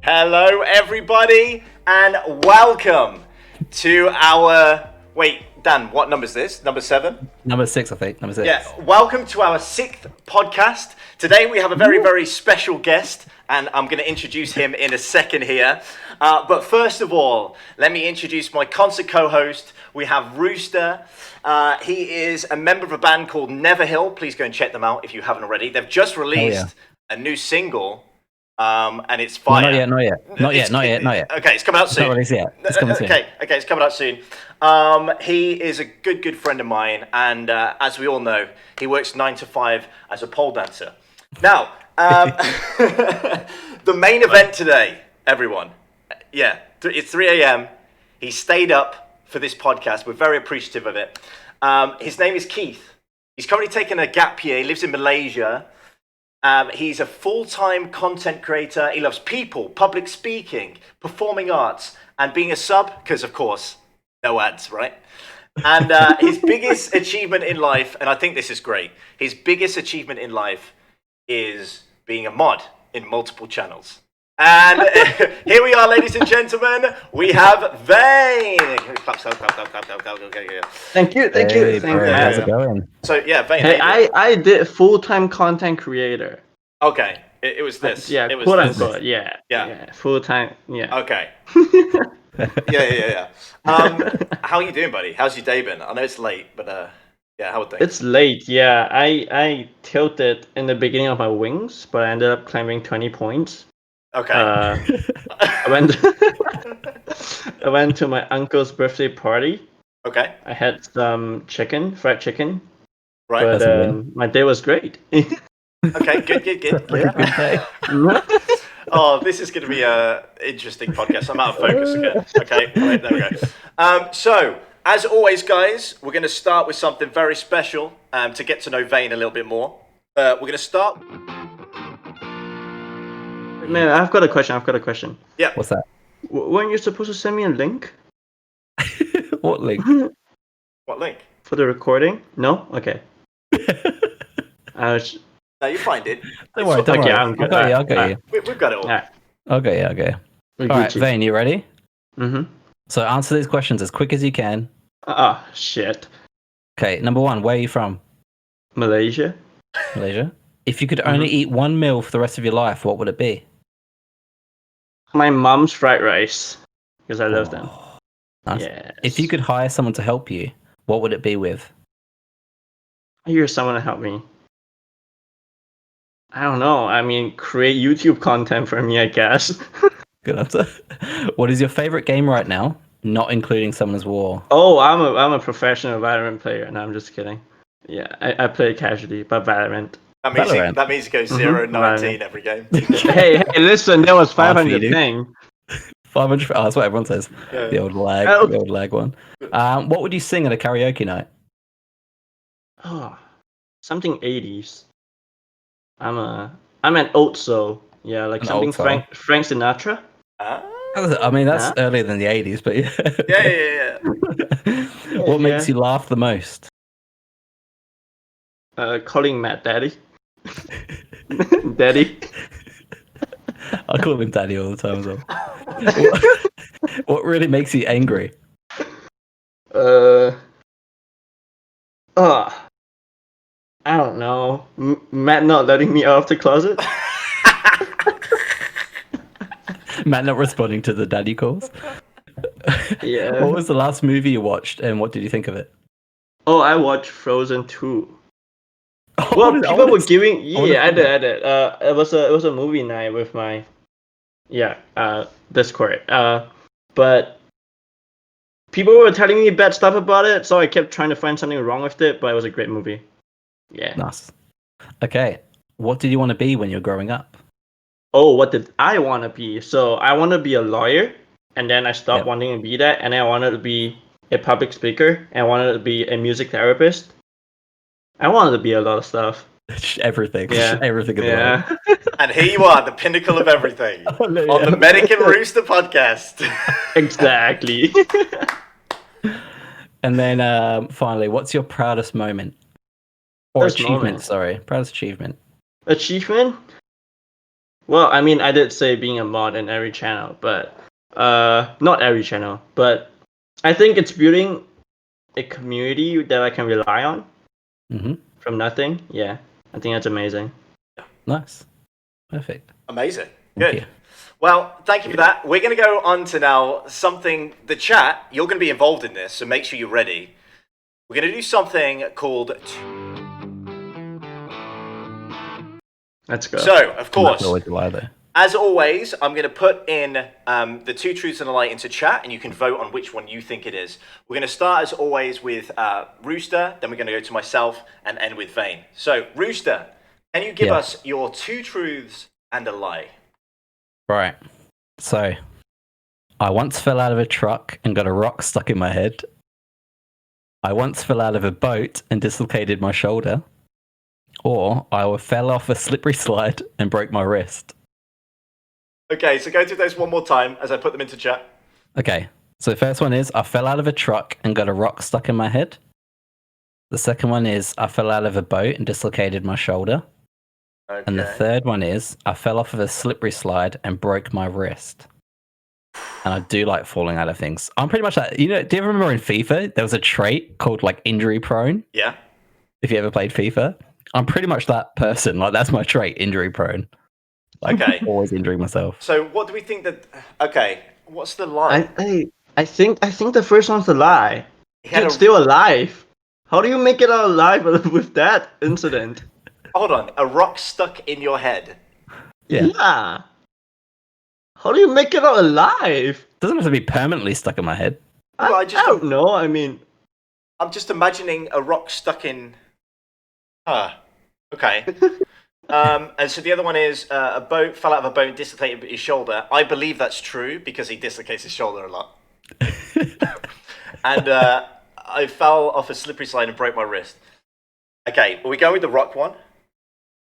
Hello, everybody, and welcome to our. Wait, Dan, what number is this? Number 7? Number 6, I think. Number 6. Yeah, welcome to our 6th podcast. Today we have a very, very special guest, and I'm going to introduce him in a second here. But first of all, let me introduce my concert co-host. We have Rooster. He is a member of a band called Neverhill. Please go and check them out if you haven't already. They've just released a new single. And it's fire. Not yet. Okay, it's coming out soon. Not released yet. It's coming soon. Okay, it's coming out soon. He is a good friend of mine, and as we all know, he works 9 to 5 as a pole dancer. Now, the main event today, everyone. Yeah, it's 3 a.m. He stayed up for this podcast. We're very appreciative of it. His name is Keith. He's currently taking a gap year. He lives in Malaysia. He's a full-time content creator. He loves people, public speaking, performing arts, and being a sub, because, of course, no ads, right? And his biggest achievement in life, and I think this is great, his biggest achievement in life is being a mod in multiple channels. And here we are, ladies and gentlemen. We have Vane. Clap. Thank you. How's it going? So, yeah, Vane. Hey, I did full-time content creator. Okay, it was this. Yeah, it was quote this. unquote. Yeah. Full-time. Yeah. Okay. Yeah. How are you doing, buddy? How's your day been? I know it's late, but yeah, how are things? It's late. Yeah, I tilted in the beginning of my wings, but I ended up climbing 20 points. Okay. I went to my uncle's birthday party. Okay. I had some fried chicken. Right. But my day was great. Okay. Good. Good day. Oh, this is going to be a interesting podcast. I'm out of focus again. Okay. Right, there we go. So, as always, guys, we're going to start with something very special to get to know Vane a little bit more. We're going to start. Man, I've got a question. Yeah. What's that? Weren't you supposed to send me a link? What link? What link? For the recording? No? Okay. No, you find it. Don't worry. I'm good. I'll get you. We've got it all. Alright. Okay. All right, Vane, you ready? Mm-hmm. So answer these questions as quick as you can. Shit. Okay, number 1, where are you from? Malaysia? Malaysia. If you could only eat one meal for the rest of your life, what would it be? My mom's fried rice. Because I love them. Nice. Yes. If you could hire someone to help you, what would it be with? I hear someone to help me. I don't know. I mean, create YouTube content for me, I guess. Good answer. What is your favorite game right now, not including Summoners War? Oh, I'm a professional Valorant player. No, I'm just kidding. Yeah, I play casually, but Valorant. That means you go 0-19 every game. hey, listen, there was 500 dude. thing. 500. Oh, that's what everyone says. Yeah. The old lag one. What would you sing at a karaoke night? Oh, something 80s. I'm an old soul. Yeah, like An something old soul. Frank Sinatra. I mean, that's earlier than the 80s, but yeah. Yeah. What makes you laugh the most? Calling Matt Daddy. Daddy. I call him Daddy all the time as well. What really makes you angry? I don't know. Matt not letting me out of the closet. Matt not responding to the daddy calls. Yeah. What was the last movie you watched, and what did you think of it? Oh, I watched Frozen 2. Oh, Well, I people wanna- were giving. Yeah, I wanna- did. It was a movie night with my. Discord. But people were telling me bad stuff about it, so I kept trying to find something wrong with it. But it was a great movie. Yeah. Nice. Okay. What did you want to be when you were growing up? Oh, what did I want to be? So I want to be a lawyer, and then I stopped wanting to be that, and I wanted to be a public speaker, and I wanted to be a music therapist. I wanted to be a lot of stuff. Everything. Yeah. Everything in the world. Yeah. And here you are, the pinnacle of everything, on the Medic and Rooster podcast. Exactly. And then finally, what's your proudest moment? Or Proudest achievement, moment. sorry. Proudest achievement. Achievement? Well, I mean, I did say being a mod in every channel, but not every channel, but I think it's building a community that I can rely on Hmm. from nothing. Yeah, I think that's amazing. Nice. Perfect. Amazing. Thank Good. you. Well, thank you for that. We're going to go on to now something, the chat, you're going to be involved in this, so make sure you're ready. We're going to do something called... Let's go. So, of course, Always a lie there. as always, I'm going to put in the 2 truths and a lie into chat, and you can vote on which one you think it is. We're going to start, as always, with Rooster, then we're going to go to myself, and end with Vane. So, Rooster, can you give us your 2 truths and a lie? Right. So, I once fell out of a truck and got a rock stuck in my head. I once fell out of a boat and dislocated my shoulder. Or I fell off a slippery slide and broke my wrist. Okay, so go through those one more time as I put them into chat. Okay. So the first one is I fell out of a truck and got a rock stuck in my head. The second one is I fell out of a boat and dislocated my shoulder. Okay. And the third one is I fell off of a slippery slide and broke my wrist. And I do like falling out of things. I'm pretty much like, do you ever remember in FIFA, there was a trait called like injury prone? Yeah. If you ever played FIFA, I'm pretty much that person. Like that's my trait, injury prone. Like, Okay. always injuring myself. So what do we think that... Okay, what's the lie? I think the first one's a lie. He had Dude, a- still alive. How do you make it out alive with that incident? Hold on, a rock stuck in your head. Yeah. How do you make it out alive? Doesn't have to be permanently stuck in my head. Well, I I just- don't know. I mean, I'm just imagining a rock stuck in... Okay. And so the other one is a boat fell out of a boat and dislocated his shoulder. I believe that's true because he dislocates his shoulder a lot. And I fell off a slippery slide and broke my wrist. Okay, are we going with the rock one?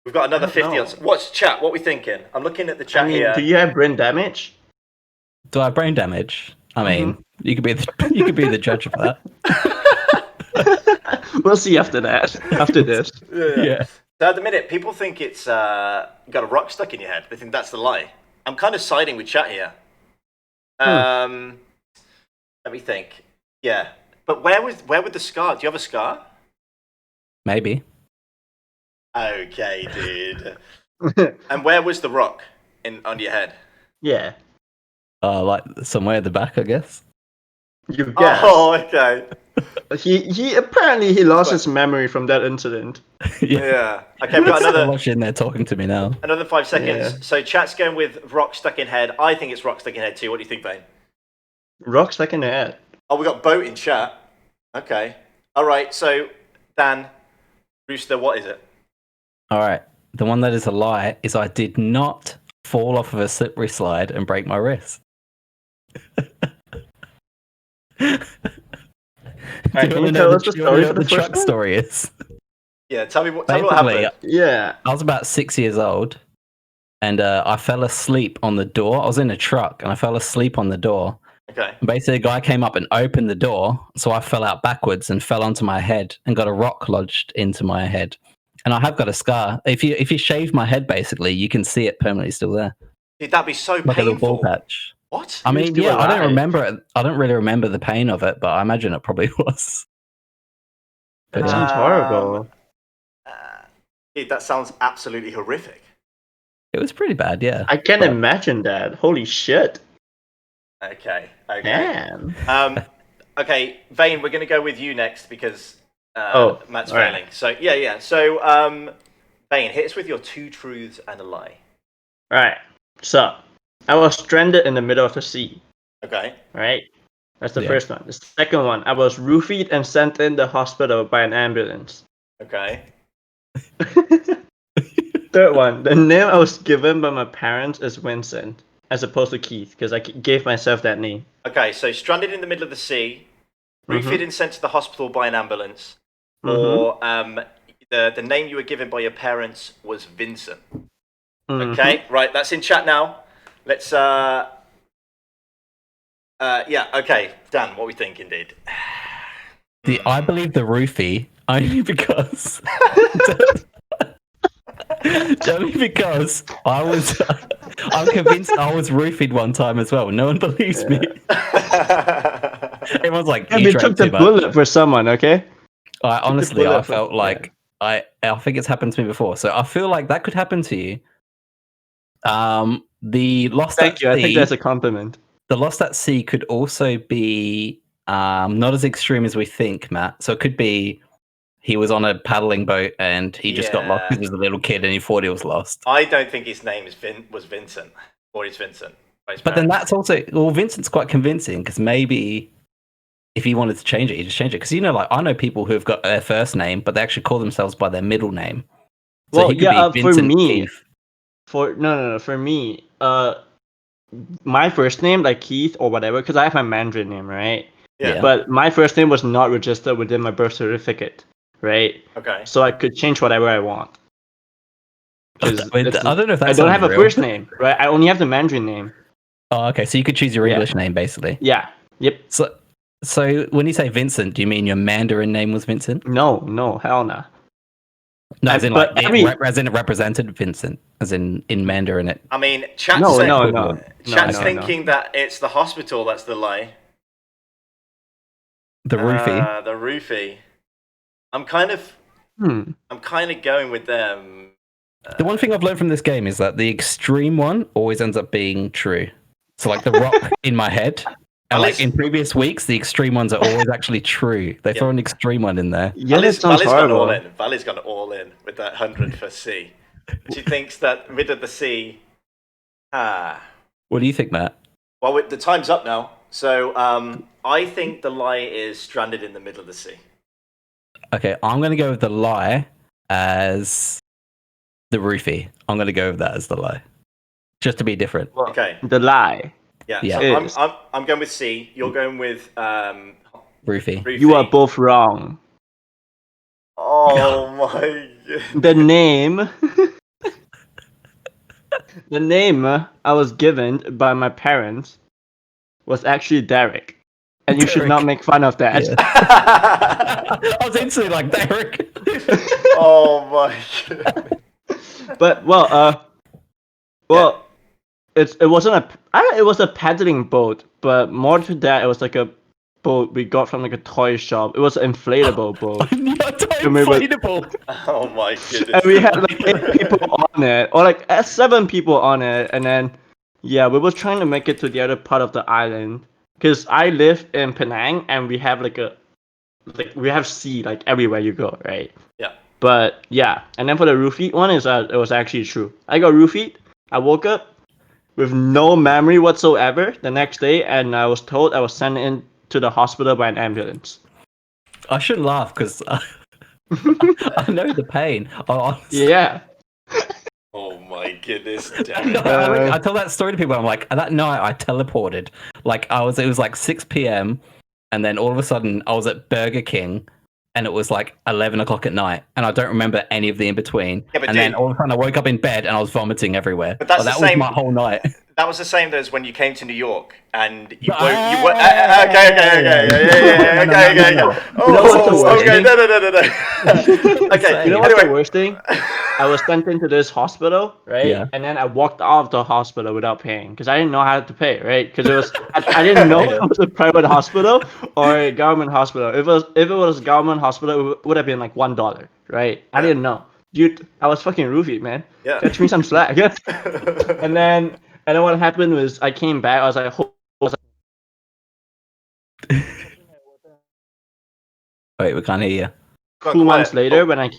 We've got another I don't 50 know. on. What's chat? What are we thinking? I'm looking at the chat I mean, here. do you have brain damage? Do I have brain damage? I mean, you could be the judge of that. We'll see after that. After this. Yeah. So at the minute, people think it's got a rock stuck in your head. They think that's the lie. I'm kind of siding with chat here. Let me think. Yeah, but where would the scar? Do you have a scar? Maybe. Okay, dude. And where was the rock on your head? Yeah. Like somewhere at the back, I guess. You guess. Oh, okay. He apparently he lost his memory from that incident. Yeah. Okay, we've got So another much in there talking to me now. 5 seconds. Yeah. So chat's going with rock stuck in head. I think it's rock stuck in head too. What do you think, Vane? Rock stuck in the head. Oh, we got boat in chat. Okay. All right. So Dan, Rooster, what is it? All right. The one that is a lie is I did not fall off of a slippery slide and break my wrist. Alright, Do can you wanna tell know us the do you wanna story know for what the the truck first one? story is? Yeah. Tell me what happened. Basically, Yeah. I was about 6 years old, and I fell asleep on the door. I was in a truck, and I fell asleep on the door. Okay. And basically, a guy came up and opened the door, so I fell out backwards and fell onto my head and got a rock lodged into my head. And I have got a scar. If you shave my head, basically, you can see it permanently still there, Dude, that'd be so like a little ball painful. patch. What? I You're mean, still yeah, I don't alive. remember it. I don't really remember the pain of it, but I imagine it probably was. But That yeah. sounds horrible. Dude, that sounds absolutely horrific. It was pretty bad, yeah. I can't But- imagine that. Holy shit. Okay. Okay. Man. Okay, Vane, we're going to go with you next because Matt's all right. failing. So yeah. So Vane, hit us with your 2 truths and a lie. Alright. So I was stranded in the middle of the sea. Okay. Right? That's the Yeah. first one. The second one, I was roofied and sent in the hospital by an ambulance. Okay. Third one, the name I was given by my parents is Vincent, as opposed to Keith, because I gave myself that name. Okay. So stranded in the middle of the sea, roofied and sent to the hospital by an ambulance, or the name you were given by your parents was Vincent. Okay. Right. That's in chat now. Let's. Yeah. Okay. Dan, what we think, indeed. I believe the roofie only because Only because I'm convinced I was roofied one time as well. No one believes me. Everyone's like, And you we drank took the too much. bullet for someone, okay? Honestly, bullet I for- felt like I think it's happened to me before. So I feel like that could happen to you. The lost Thank at you. I think sea, that's a compliment. the lost at sea could also be not as extreme as we think, Matt. So it could be he was on a paddling boat and he just got lost Yeah. because he was a little kid and he thought he was lost. I don't think his name was Vincent, or is Vincent. But then that's also Vincent's quite convincing because maybe if he wanted to change it, he just change it. Because like I know people who have got their first name, but they actually call themselves by their middle name. So Well, he could yeah, be for Vincent me, Keith. for me, my first name, like Keith or whatever, because I have my Mandarin name, right? Yeah. Yeah. But my first name was not registered within my birth certificate, right? Okay. So I could change whatever I want. 'Cause I don't know if that I don't sounds have a real. first name, right? I only have the Mandarin name. Oh, okay. So you could choose your Yeah. English name, basically. Yeah. Yep. So when you say Vincent, do you mean your Mandarin name was Vincent? No, hell no. No, as in like but every- as in it represented Vincent, as in Mandarin. It. I mean, chat's No, saying- no. Chat's no. thinking that it's the hospital that's the lie. The roofie. The roofie. I'm kind of going with them. The one thing I've learned from this game is that the extreme one always ends up being true. So like the rock in my head, and like in previous weeks, the extreme ones are always actually true. They throw an extreme one in there. Yeah, that sounds Valley's gone all horrible. in. Valley's gone all in with that 100 for C. She thinks that rid of the C. What do you think, Matt? Well, the time's up now. So I think the lie is stranded in the middle of the sea. Okay, I'm going to go with the lie as the roofie. I'm going to go with that as the lie, just to be different. Okay. The lie. Yeah. Yeah. So I'm going with C. You're going with Roofie. roofie. You are both wrong. Oh my god. The name. The name I was given by my parents was actually Derek. And you should Derek. not make fun of that. Yeah. I was instantly like, Derek. Oh my god. But it was a paddling boat, but more to that, it was like a boat we got from like a toy shop. It was an inflatable boat. Not Remember- inflatable. Oh my goodness. And we had like 8 people on it, or like 7 people on it, and then we were trying to make it to the other part of the island. Because I live in Penang, and we have we have sea like everywhere you go, right? Yeah. But yeah, and then for the roofie one it was actually true. I got roofied. I woke up with no memory whatsoever the next day, and I was told I was sent in to the hospital by an ambulance. I shouldn't laugh because I know the pain. Yeah. Oh my goodness. No, I tell that story to people. I'm like, that night I teleported. Like it was like 6 p.m. and then all of a sudden I was at Burger King and it was like 11 o'clock at night and I don't remember any of the in between. Yeah, but and then all of a sudden I woke up in bed and I was vomiting everywhere. But that's that the was same- my whole night. That was the same as when you came to New York and you Ah. woke. Okay. Oh, okay. No. Okay. You know what's the Anyway, worst thing? I was sent into this hospital, right? Yeah. And then I walked out of the hospital without paying because I didn't know how to pay, right? Because it was I didn't know it was a private hospital or a government hospital. If it was a government hospital, it would have been like $1, right? I didn't know. Dude, I was fucking roofied, man. Yeah. Catch me some slack. And then what happened was I came back. I was like, Wait, we can't hear you. 2 months later when I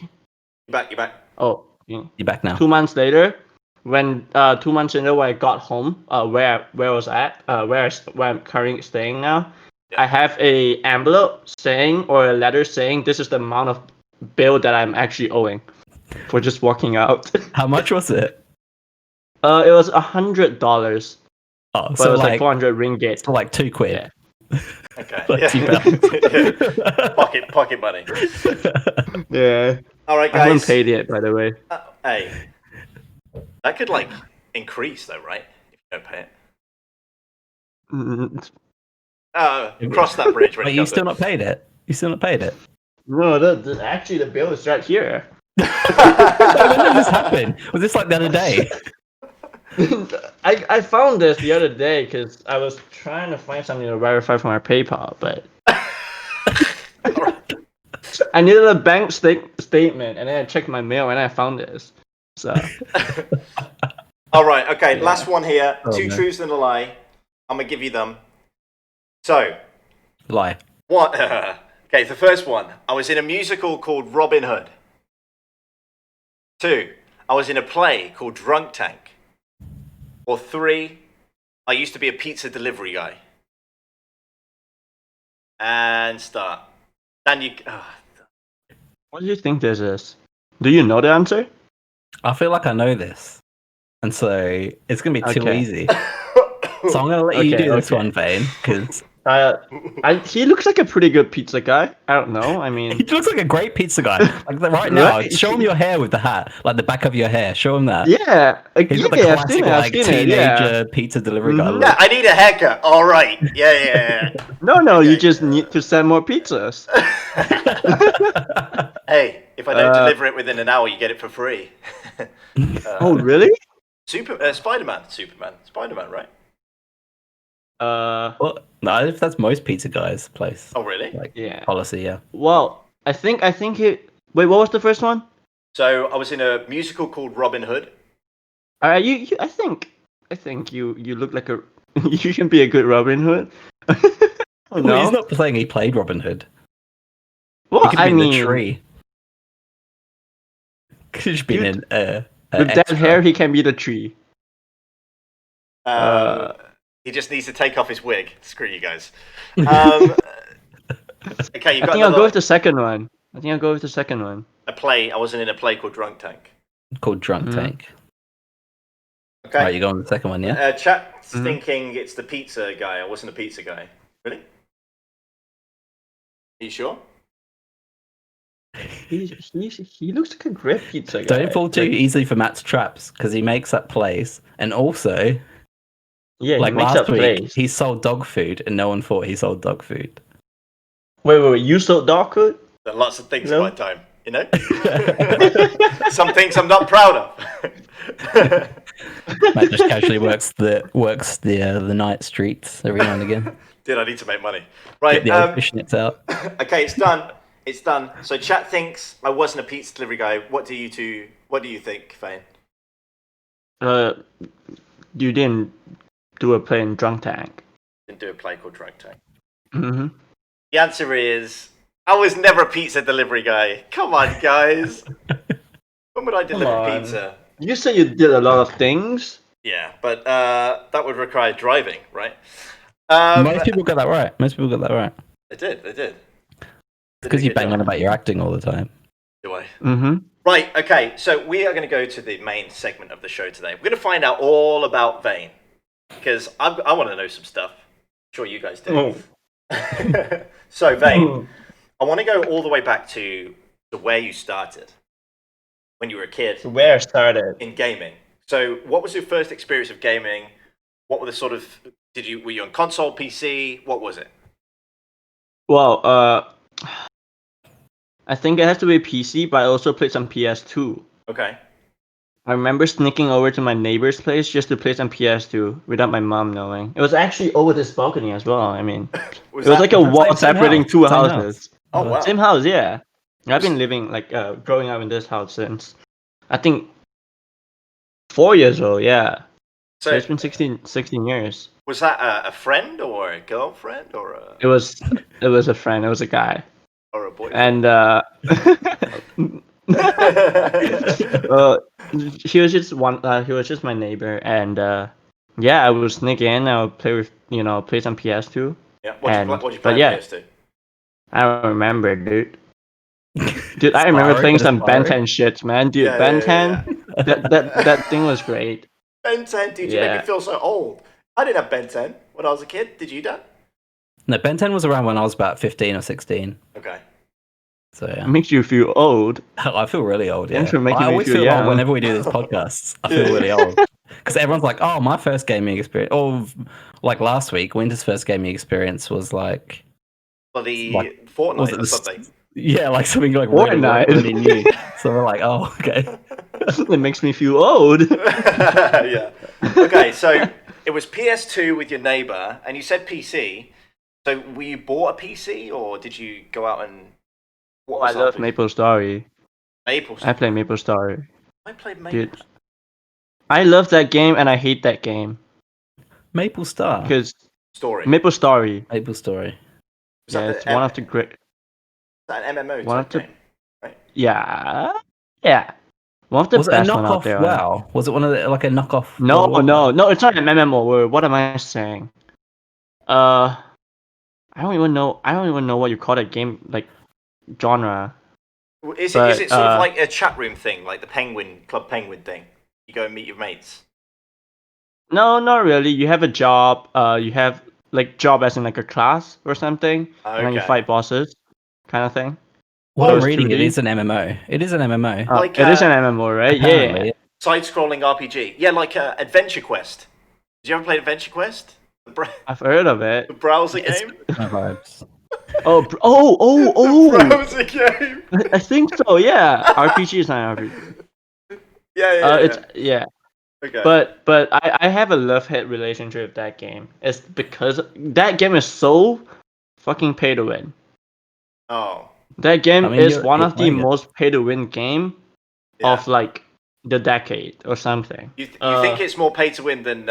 You're back. oh. Yeah. You're back now. 2 months later, when 2 months later when I got home, where I was at, where I'm currently staying now, I have a envelope saying or a letter saying this is the amount of bill that I'm actually owing for just walking out. How much was it? It was $100, Oh, but so it was like like 400 ringgit. so like £2. Yeah. Okay. Like Yeah. Pocket money. Yeah, All right, I haven't guys. paid yet, by the way. Hey, that could like increase though, right? If you don't pay it. Cross that bridge when Wait, it you comes still to it. not paid it? You still not paid it? No, actually the bill is right here. When did this happen? Was this like the other day? I found this the other day because I was trying to find something to verify for my PayPal, but I needed a bank statement, and then I checked my mail and I found this. So All right, okay, Yeah. last one here. Oh, Two no. truths and a lie. I'm gonna give you them. So, Lie. what? Okay, the first one. I was in a musical called Robin Hood. 2. I was in a play called Drunk Tank. Or 3. I used to be a pizza delivery guy. And start. Dan, you. what do you think this is? Do you know the answer? I feel like I know this, and so it's gonna be too Okay. easy. So I'm gonna let you Okay, do this okay. one, Vane, because He looks like a pretty good pizza guy. I don't know. I he mean, looks like a great pizza guy. Like right now, Right? show him your hair with the hat, like the back of your hair. Show him that. yeah, He's got the yeah, classic I've like seen teenager it, yeah. pizza delivery guy Mhm. look. Yeah, I need a haircut. All right. Yeah. No, you Okay. just need to send more pizzas. Hey, if I don't Uh, deliver it within an hour, you get it for free. Oh, really? Spider-Man, right? Well, no, if that's most pizza guys' place, Oh, really? like Yeah. policy, yeah. Well, I think it. Wait, what was the first one? So I was in a musical called Robin Hood. You I think you look like a. You can be a good Robin Hood. Oh, Well, no. he's not saying he played Robin Hood. Well, He could I be in mean, the tree. Could have been Dude, in with that extra. hair, he can be the tree. He just needs to take off his wig. Screw you guys. Okay, you've I got think I'll another, go with the second one. a play. I wasn't in a play called Drunk Tank. Called Drunk Mhm. Tank. Okay. Right, you go on the second one, yeah? Chat's Mhm. thinking it's the pizza guy. I wasn't a pizza guy. Really? Are you sure? He looks like a great pizza guy. Don't fall too easily for Matt's traps, because he makes up plays. And also, Yeah, like he makes last up week, plays. he sold dog food, and no one thought he sold dog food. Wait, you sold dog food? There are lots of things No. in my time, you know? Some things I'm not proud of. Matt just casually works the night streets every now and again. Did I need to make money? Get Right. the old fishnets out. Okay, it's done. It's done. So chat thinks I wasn't a pizza delivery guy. What do you think, Fane? You didn't do a play in Drunk Tank. Didn't do a play called Drunk Tank. Mm-hmm. The answer is I was never a pizza delivery guy. Come on, guys. When would I deliver on. pizza? You said you did a lot of things. Yeah, but that would require driving, right? Most people got that right. They did. Because you bang on about your acting all the time. Do I? Mm-hmm. Right, okay, so we are going to go to the main segment of the show today. We're going to find out all about Vane, because I want to know some stuff. I'm sure you guys do. So, Vane, I want to go all the way back to where you started, when you were a kid Where started? in gaming. So, what was your first experience of gaming? What were the sort of, were you on console, PC? What was it? Well, I think it has to be PC, but I also played some PS2. Okay. I remember sneaking over to my neighbor's place just to play some PS2 without my mom knowing. It was actually over this balcony as well. I mean, it was like a wall same separating house, two same houses. Oh, wow. Same house, yeah. I've been living growing up in this house since I think 4 years old. Yeah, so So, it's been 16 years. was that a friend or a girlfriend or a It was a friend. It was a guy, boyfriend? and he was just he was just my neighbor, and yeah, I would sneak in. I would play play some PS2. Yeah. and- What'd you but play yeah. on PS2? I don't remember, dude. Dude, I remember playing some Ben 10 shit, man. Dude, Yeah, Ben yeah, 10, that thing was great. Ben 10, dude, you make Yeah. me feel so old. I didn't have Ben 10 when I was a kid. Did you, Dan? No, Ben 10 was around when I was about 15 or 16. Okay. So yeah. It makes you feel old. I feel really old, yeah. Thanks for making I me always feel feel young. old whenever we do these podcasts. I feel really old. Because everyone's like, oh, my first gaming experience. Or like last week, Winter's first gaming experience was like, For the Like, Fortnite was it or the something. Yeah, like something like Fortnite. really new. So we're like, oh, okay. It makes me feel old. Yeah. Okay, so it was PS2 with your neighbor, and you said PC. So were you bought a PC, or did you go out and what I was love that? Maple Story. Maple I Story. play Maple Story. I played Maple. Dude, I love that game and I hate that game Maple Star. because Story. Maple Story. Maple Story. Was Yeah, that it's one of the great. that an MMO One type of the game? Right. yeah, yeah. One of the Was it a best one out knockoff there. WoW? Was it one of the, like a knockoff? No, World of no, Warcraft? no. It's not an MMO. What am I saying? I don't even know. I don't even know what you call that game like genre. Is But, it sort of like a chat room thing, like the Penguin Club Penguin thing? You go and meet your mates. No, not really. You have a job. You have like job as in like a class or something, and then you Okay. fight bosses, kind of thing. Well, So I'm it's reading it 2D. is an MMO. It is an MMO. Like, It is an MMO, right? Yeah. Apparently. Side-scrolling RPG. Yeah, like Adventure Quest. Did you ever play Adventure Quest? I've heard of it. The browser It's- game. No vibes. Oh, The oh! browser game. I think so. Yeah, RPG is not RPG. Yeah. It's yeah. Okay. But I have a love-hate relationship with that game. It's because that game is so fucking pay to win. Oh. That game I mean, is you're one of the playing it. most pay to win game Yeah. of like the decade or something. You think it's more pay to win than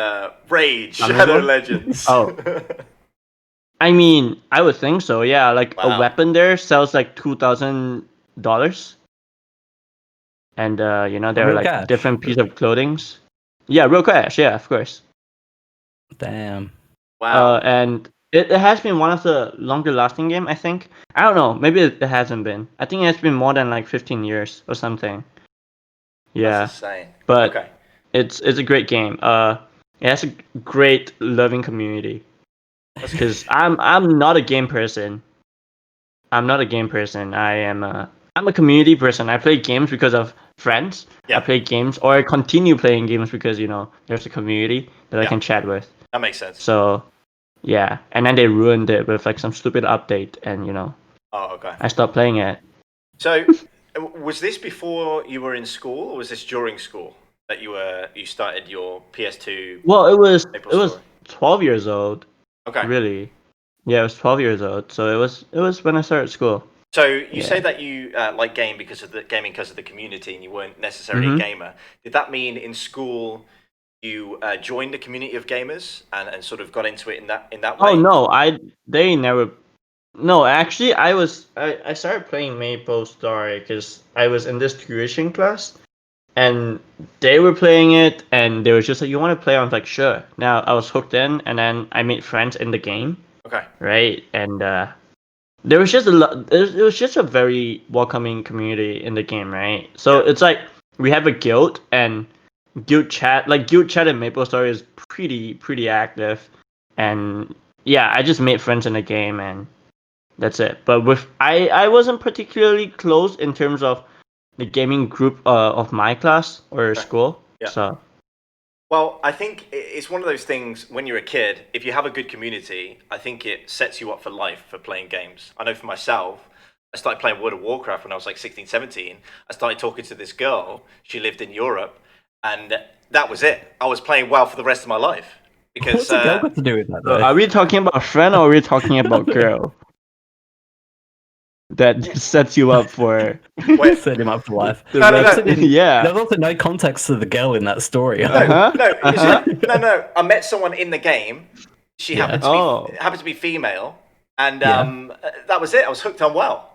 Rage Amiibo? Shadow Legends? Oh. I mean, I would think so. Yeah, like Wow. a weapon there sells like $2,000, and there are Real like cash? different piece of clothings. Yeah, real cash. Yeah, of course. Damn. Wow. And it has been one of the longer lasting game, I think. I don't know, maybe it hasn't been. I think it's been more than like 15 years or something. Yeah, That's insane. but Okay. it's a great game. It has a great loving community. Because I'm not a game person. I'm not a game person. I'm a community person. I play games because of friends. Yeah. I play games or I continue playing games because there's a community that I Yeah. can chat with. That makes sense. So yeah, and then they ruined it with like some stupid update, and Oh, okay. I stopped playing it. So, was this before you were in school, or was this during school that you started your PS2? Well, it was Maple 12 years old, Okay. really. Yeah, it was 12 years old. So it was when I started school. So you say Yeah. that you like gaming because of the community, and you weren't necessarily a Mhm. gamer. Did that mean in school you joined the community of gamers and sort of got into it in that way? Oh no, they never. No, actually, I started playing Maple Story because I was in this tuition class, and they were playing it, and they were just like, "You want to play?" I was like, "Sure." Now I was hooked in, and then I made friends in the game, Okay. right? And there was just a lot. It was just a very welcoming community in the game, right? So Yeah. it's like we have a guild, and guild chat in Maple Story is pretty active, and yeah, I just made friends in the game, and that's it. But I wasn't particularly close in terms of the gaming group of my class or Okay. school. Yeah. So Well, I think it's one of those things when you're a kid, if you have a good community, I think it sets you up for life for playing games. I know for myself, I started playing World of Warcraft when I was like 16, 17. I started talking to this girl. She lived in Europe, and that was it. I was playing WoW for the rest of my life. Because What's the girl got to do with that, though? are we talking about friend or are we talking about girl? That sets you up for wait, Set him up for life. the No, no, rest. no. Yeah. There's also no context to the girl in that story. Uh-huh. no. I met someone in the game. She Yeah. happened to be female, and Yeah. that was it. I was hooked on WoW.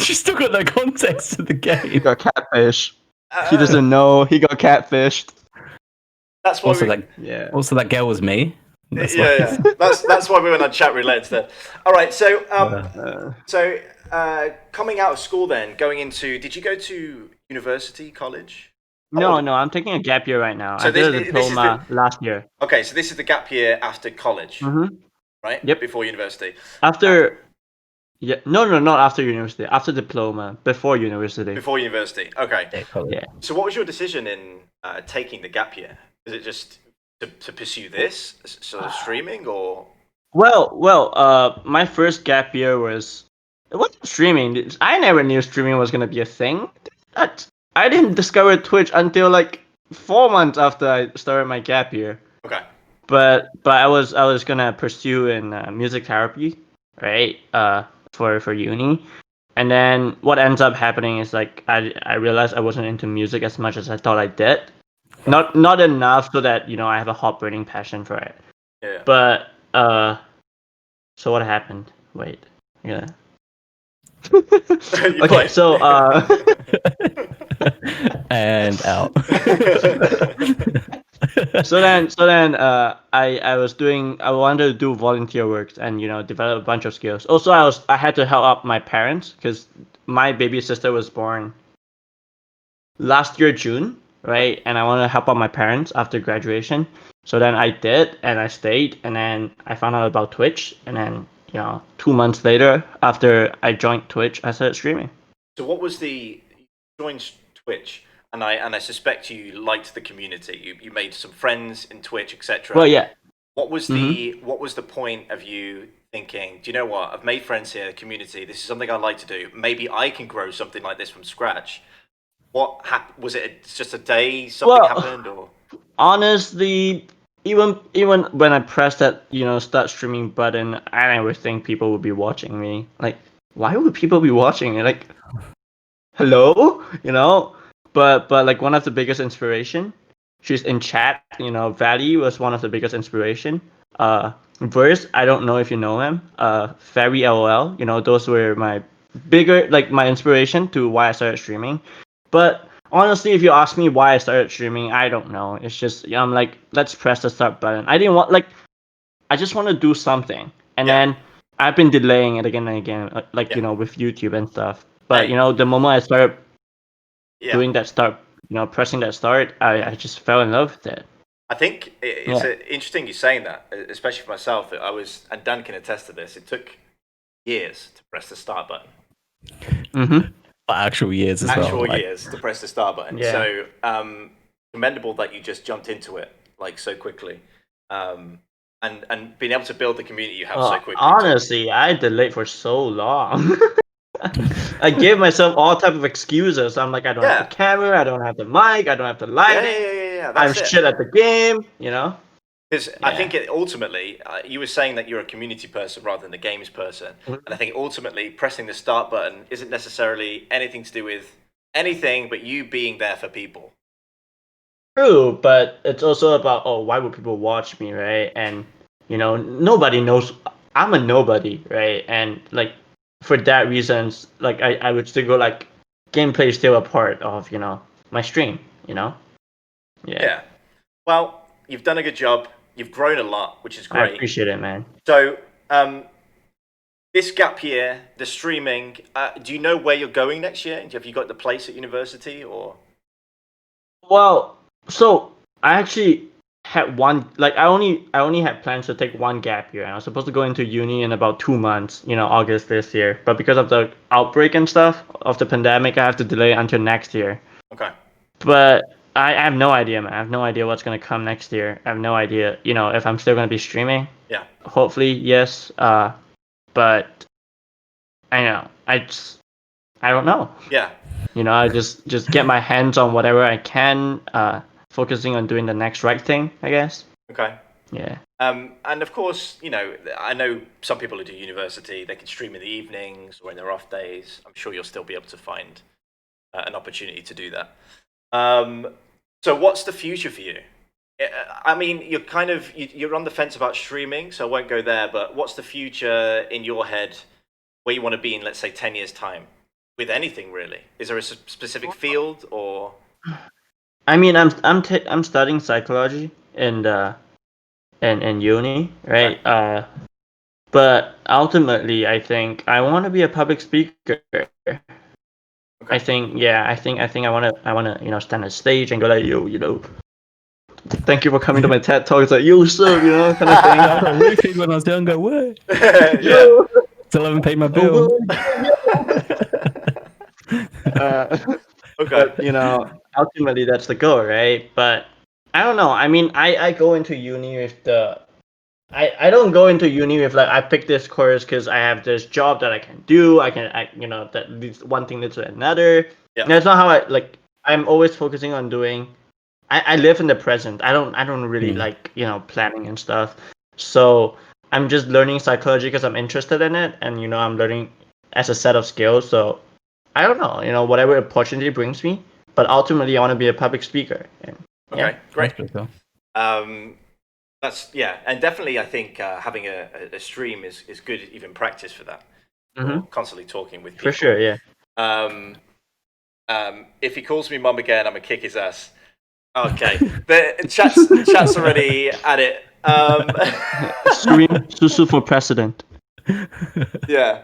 She's still got no context to the He game. got catfish. Uh, He doesn't know. He got catfished. That's why Also, Yeah. that girl was me. That's yeah. That's why we went on chat roulette instead. All right, so coming out of school, then going into, did you go to university, college? No, I'm taking a gap year right now. So I did a this is diploma last year. Okay, so this is the gap year after college, Mm-hmm. right? Yep. Before university. After, yeah, no, not after university. After diploma, before university. Before university. Okay. Yeah. So what was your decision in taking the gap year? Is it just to pursue this sort of streaming, or Well, my first gap year was It wasn't streaming. I never knew streaming was gonna be a thing. I didn't discover Twitch until like 4 months after I started my gap year. Okay. But I was gonna pursue in music therapy, right? For uni, and then what ends up happening is like I realized I wasn't into music as much as I thought I did. Not enough so that I have a hot burning passion for it. Yeah. But so what happened? Wait, yeah. You Okay, play. so And out. so then I wanted to do volunteer work and develop a bunch of skills. Also, I had to help out my parents because my baby sister was born last year June, right? And I wanted to help out my parents after graduation. So then I did, and I stayed, and then I found out about Twitch, and then 2 months later, after I joined Twitch, I started streaming. So what was you joined Twitch, and I suspect you liked the community. You made some friends in Twitch, etc. Well, yeah. What was the point of you thinking, do you know what? I've made friends here, community. This is something I like to do. Maybe I can grow something like this from scratch. What happened? Was it just a day something happened, or? Honestly, even when I pressed that start streaming button, I never think people would be watching me. Like, why would people be watching me? Like, hello, But like one of the biggest inspiration, she's in chat. Valley was one of the biggest inspiration. Verse, I don't know if you know him. Fairy LOL, those were my my inspiration to why I started streaming. But honestly, if you ask me why I started streaming, I don't know. It's just I'm like, let's press the start button. I didn't want I just want to do something, and then I've been delaying it again and again, with YouTube and stuff. But the moment I started doing that start, pressing that start, I just fell in love with it. I think it's interesting you saying that, especially for myself. And Dan can attest to this. It took years to press the start button. Mm-hmm. Actual years as well. Actual years to press the start button. Yeah. So commendable that you just jumped into it so quickly, and being able to build the community you have so quickly. Honestly, I delayed for so long. I gave myself all type of excuses. I'm like, I don't have the camera, I don't have the mic, I don't have the lighting. Yeah. I'm shit at the game, Because I think ultimately, you were saying that you're a community person rather than a games person. And I think ultimately pressing the start button isn't necessarily anything to do with anything but you being there for people. True, but it's also about, why would people watch me, right? And, nobody knows. I'm a nobody, right? And, for that reasons, I would still go, gameplay is still a part of, my stream, Yeah. Well, you've done a good job. You've grown a lot, which is great. I appreciate it, man. So, this gap year, the streaming, do you know where you're going next year? Have you got the place at university or? Well, so I actually had one, I only had plans to take one gap year. I was supposed to go into uni in about 2 months, August this year. But because of the outbreak and stuff of the pandemic, I have to delay it until next year. Okay. But I have no idea, man. I have no idea what's going to come next year. I have no idea, if I'm still going to be streaming. Yeah. Hopefully, yes. But I know. I don't know. Yeah. I just get my hands on whatever I can, focusing on doing the next right thing, I guess. Okay. Yeah. And of course, I know some people who do university, they can stream in the evenings or in their off days. I'm sure you'll still be able to find an opportunity to do that. So what's the future for you? I mean, you're on the fence about streaming, so I won't go there, but what's the future in your head where you want to be in, let's say, 10 years' time? With anything, really? Is there a specific field or? I mean, I'm studying psychology in uni, right? Okay. But ultimately, I think I want to be a public speaker. Okay. I think I wanna stand on stage and go like, yo, thank you for coming to my TED Talk. It's like, yo, sir, kind of thing. I really paid when I was younger. What? Yeah. Still haven't paid my bill. Okay. But, ultimately that's the goal, right? But I don't know. I mean, I go into uni with the I don't go into uni with like I picked this course because I have this job that I can do. That leads one thing leads to another. Yeah. That's not how I like. I'm always focusing on doing. I live in the present. I don't really like planning and stuff. So I'm just learning psychology because I'm interested in it, and I'm learning as a set of skills. So I don't know, whatever opportunity brings me. But ultimately, I want to be a public speaker. And, Okay, great. That's pretty cool. That's and definitely I think having a stream is good, even practice for that. Or constantly talking with people. For sure, yeah. If he calls me mum again, I'm gonna kick his ass. Okay, the chat's already at it. Scream Susu for president. Yeah.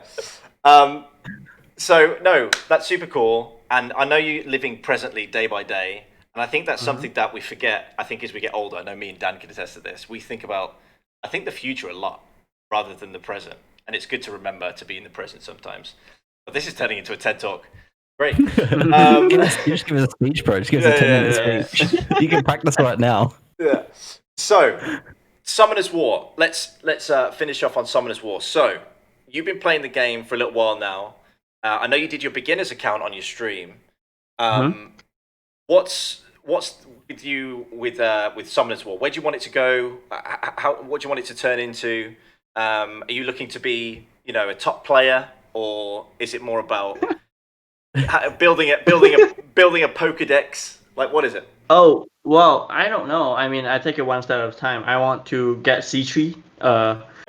So no, that's super cool, and I know you living presently day by day, and I think that's something that we forget. I think as we get older, I know me and Dan can attest to this. We think about, I think, the future a lot rather than the present, and it's good to remember to be in the present sometimes. But this is turning into a TED talk. Great. You just give us a speech, bro. Just give us a 10-minute speech. You can practice right now. Yeah. So, Summoner's War. Let's finish off on Summoner's War. So, you've been playing the game for a little while now. I know you did your beginner's account on your stream. What's with you with Summoner's War? Where do you want it to go? What do you want it to turn into? Are you looking to be a top player, or is it more about building a Pokedex? Like, what is it? Oh, well, I don't know. I mean, I take it one step at a time. I want to get C3,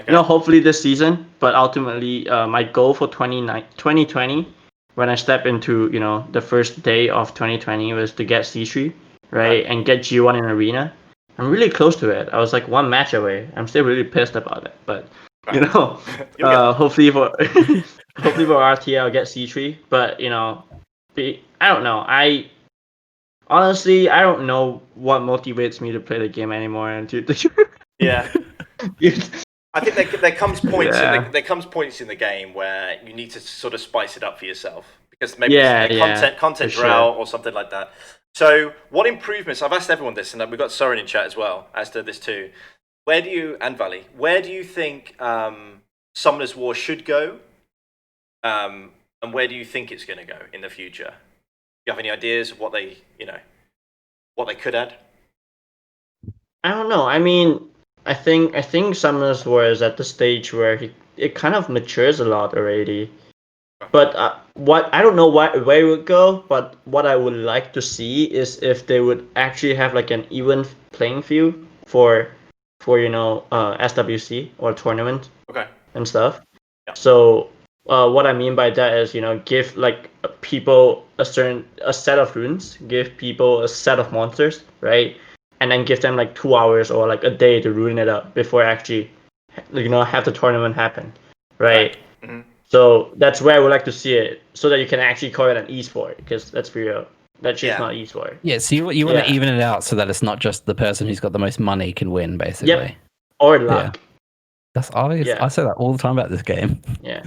hopefully this season, but ultimately, my goal for 2020, when I step into, the first day of 2020 was to get C3, right? And get G1 in Arena. I'm really close to it. I was like one match away. I'm still really pissed about it, but, hopefully for RTA, I'll get C3, but, I don't know. Honestly, I don't know what motivates me to play the game anymore. Yeah, I think there comes points Yeah. there comes points in the game where you need to sort of spice it up for yourself because maybe content for drought or something like that. So, what improvements? I've asked everyone this, and we've got Soren in chat as well, as to this too. And Valley, where do you think Summoner's War should go? And where do you think it's going to go in the future? Do you have any ideas of what they could add? I don't know. I mean, I think Summoner's War is at the stage where it kind of matures a lot already. But I don't know where it would go. But what I would like to see is if they would actually have like an even playing field for SWC or tournament. Okay. And stuff. Yeah. So what I mean by that is give like people a set of runes, give people a set of monsters, right? And then give them like 2 hours or like a day to rune it up before actually have the tournament happen, right? Mm-hmm. So that's where I would like to see it, so that you can actually call it an esport, because that's real. That shit's not esport. Yeah, so you want to even it out so that it's not just the person who's got the most money can win, basically. Yep. Or luck. Yeah. I say that all the time about this game. Yeah.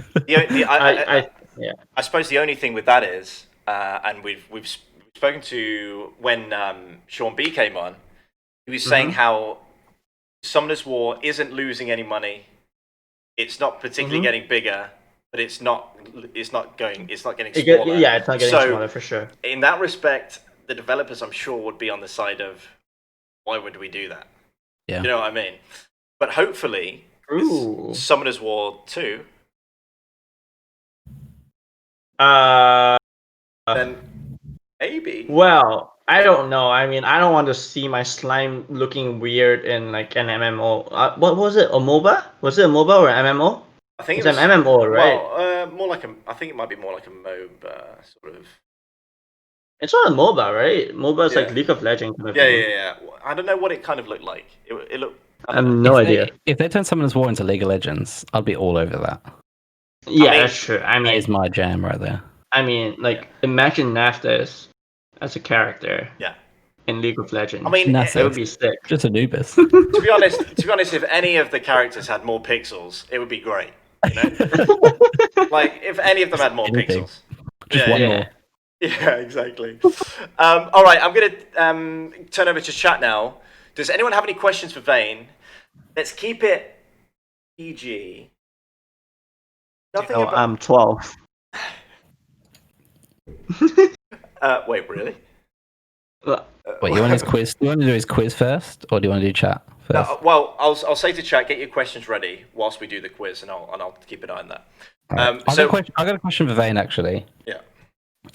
I suppose the only thing with that is, and we've spoken to when Sean B came on, he was saying how Summoner's War isn't losing any money. It's not particularly getting bigger, but it's not getting smaller. It's not getting smaller for sure. In that respect, the developers, I'm sure, would be on the side of, why would we do that? Yeah. You know what I mean? But hopefully, Summoner's War 2. Then maybe. Well, I don't know. I mean, I don't want to see my slime looking weird in like an MMO. What was it? A MOBA? Was it a MOBA or an MMO? I think it's an MMO, right? Well, more like I think it might be more like a MOBA sort of. It's not a MOBA, right? MOBA is like League of Legends. Yeah. I don't know what it kind of looked like. It looked. I have no idea. If they turn Summoner's War into League of Legends, I'd be all over that. Yeah, that's true. I mean, that is my jam right there. I mean, like, imagine Naftas as a character. Yeah. In League of Legends. I mean, it would be sick. Just Anubis. To be honest, if any of the characters had more pixels, it would be great. You know? Like, if any of them had more pixels. Just one more. Yeah, exactly. All right, I'm going to turn over to chat now. Does anyone have any questions for Vane? Let's keep it PG. You Nothing know, about. I'm 12. Wait, really? Wait, you want his quiz? You want to do his quiz first, or do you want to do chat first? No, well, I'll say to chat, get your questions ready whilst we do the quiz, and I'll keep an eye on that. Right. I got a question for Vane actually. Yeah.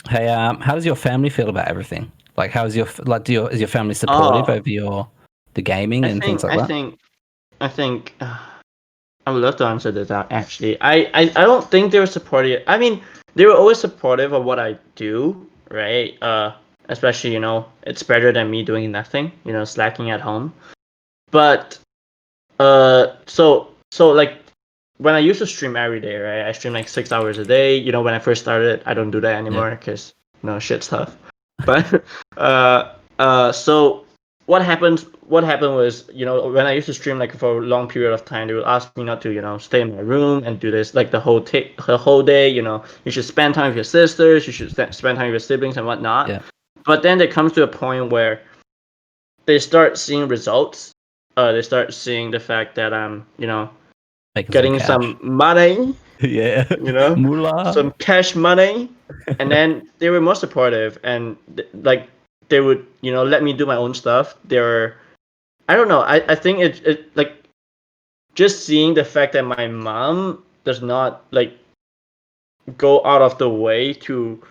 Hey, how does your family feel about everything? Like, how's your is your family supportive over the gaming and things like that? I think I would love to answer this actually. I don't think they were supportive. I mean, they were always supportive of what I do, right? Especially, it's better than me doing nothing, slacking at home. But so like when I used to stream every day, right? I stream like 6 hours a day. When I first started, I don't do that anymore because shit stuff. But so what happened was, when I used to stream like for a long period of time, they would ask me not to, stay in my room and do this like the whole day. You should spend time with your sisters, you should spend time with your siblings and whatnot. Yeah. But then there comes to a point where they start seeing results. They start seeing the fact that I'm, Making getting some money, yeah, moolah. some cash money, and then they were more supportive and like they would, let me do my own stuff. They were, I don't know. I think it like just seeing the fact that my mom does not like go out of the way to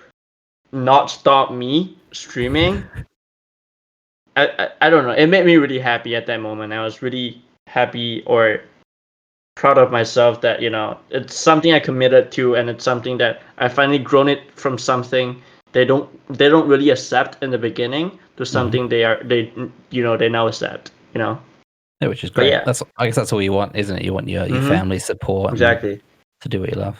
not stop me streaming. I don't know. It made me really happy at that moment. I was really happy or proud of myself that it's something I committed to, and it's something that I finally grown it from something they don't really accept in the beginning to something they now accept. Yeah, which is great. yeah. I guess that's all you want, isn't it? You want your family support exactly to do what you love.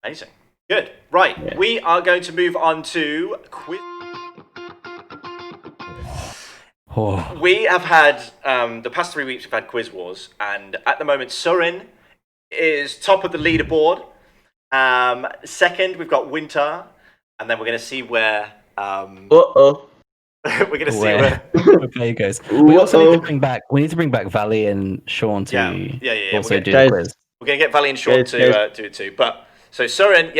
Amazing. Good. Right. Yeah. We are going to move on to quiz. Oh. We have had the past 3 weeks. We've had quiz wars, and at the moment, Surin is top of the leaderboard. Second, we've got Winter, and then we're going to see where. We're going to see where. Okay, guys. We also need to bring back. We need to bring back Valley and Sean to also do the quiz. We're going to get Valley and Sean to do it too. But so Surin,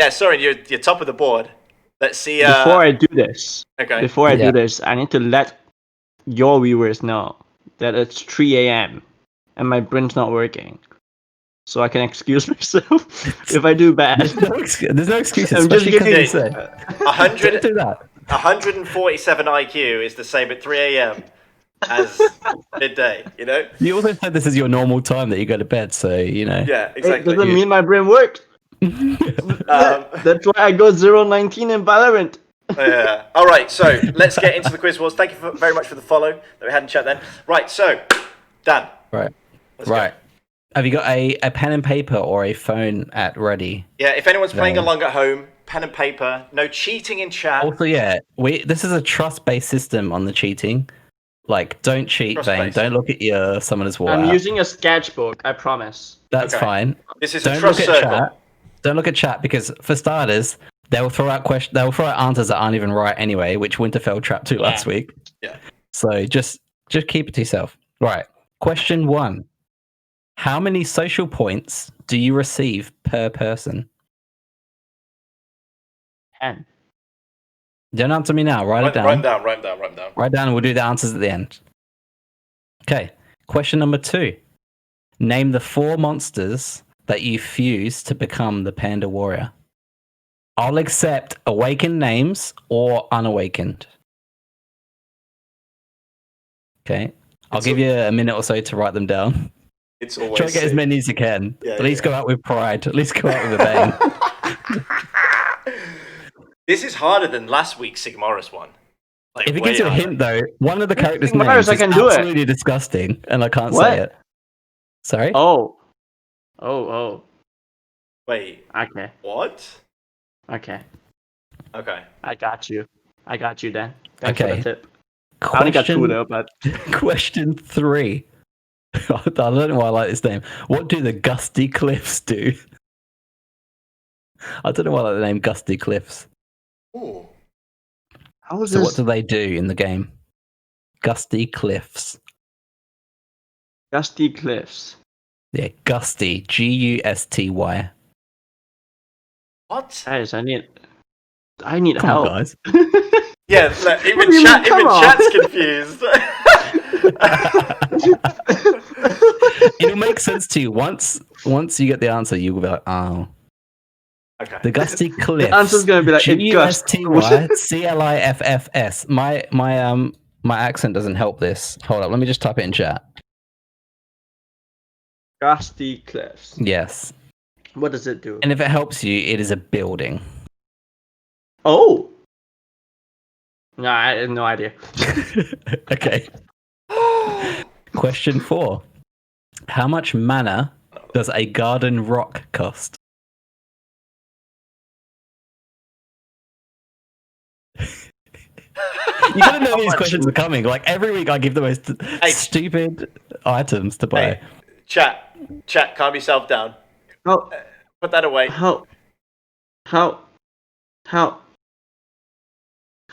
you're top of the board. Let's see. Before I do this, I need to let your viewers know that it's 3 a.m. and my brain's not working. So I can excuse myself if I do bad. There's no excuses. I'm just giving you say 100. Do that. 147 IQ is the same at 3 a.m. as midday. You also said this is your normal time that you go to bed, so Yeah, exactly. It doesn't mean my brain works. That's why I go 0-19 in Valorant. Yeah. All right. So let's get into the quiz wars. Thank you very much for the follow that we had in chat then. Right. So, Dan. Right. Let's go. Have you got a pen and paper or a phone at ready? Yeah. If anyone's playing along at home, pen and paper. No cheating in chat. Also, this is a trust-based system on the cheating. Like, don't cheat, Vane. Don't look at someone as well. I'm using a sketchbook. I promise. That's fine. This is a trust circle. Don't look at chat because, for starters, they'll throw out answers that aren't even right anyway, which Winterfell trapped to last week. Yeah. So just keep it to yourself. Right. Question 1. How many social points do you receive per person? 10. Don't answer me now. Write it down. Write them down. Write down and we'll do the answers at the end. Okay. Question number 2. Name the 4 monsters that you fuse to become the Panda Warrior. I'll accept awakened names or unawakened. Okay. I'll give you a minute or so to write them down. It's always try to get as many as you can. At least go out with pride. At least go out with a bang. This is harder than last week's Sigmaris one. Like, if it gives you a hint, though, one of the characters' names is absolutely disgusting, and I can't say it. Sorry? Oh. Wait. Okay. What? Okay. Okay. I got you, Dan. Thanks for the tip. I only got 2 though, but... Question 3. I don't know why I like this name. What do the Gusty Cliffs do? I don't know why I like the name Gusty Cliffs. Ooh. What do they do in the game? Gusty Cliffs. Gusty Cliffs. Yeah, Gusty. Gusty. What? Guys, I need Come help. on, guys. Yeah, look, What do you mean, come even on? chat's confused. It'll make sense to you once you get the answer. You'll be like, oh, Okay. the Gusty Cliffs. The answer's gonna be like, it gust. Gusty My accent doesn't help this. Hold up, let me just type it in chat. Gusty Cliffs. Yes, What does it do? and if it helps you, it is a building. Oh. No, I had no idea. Okay. Question 4. How much mana does a garden rock cost? You gotta know these questions are coming. Like every week, I give the most stupid items to buy. Hey, chat, calm yourself down. How Put that away. how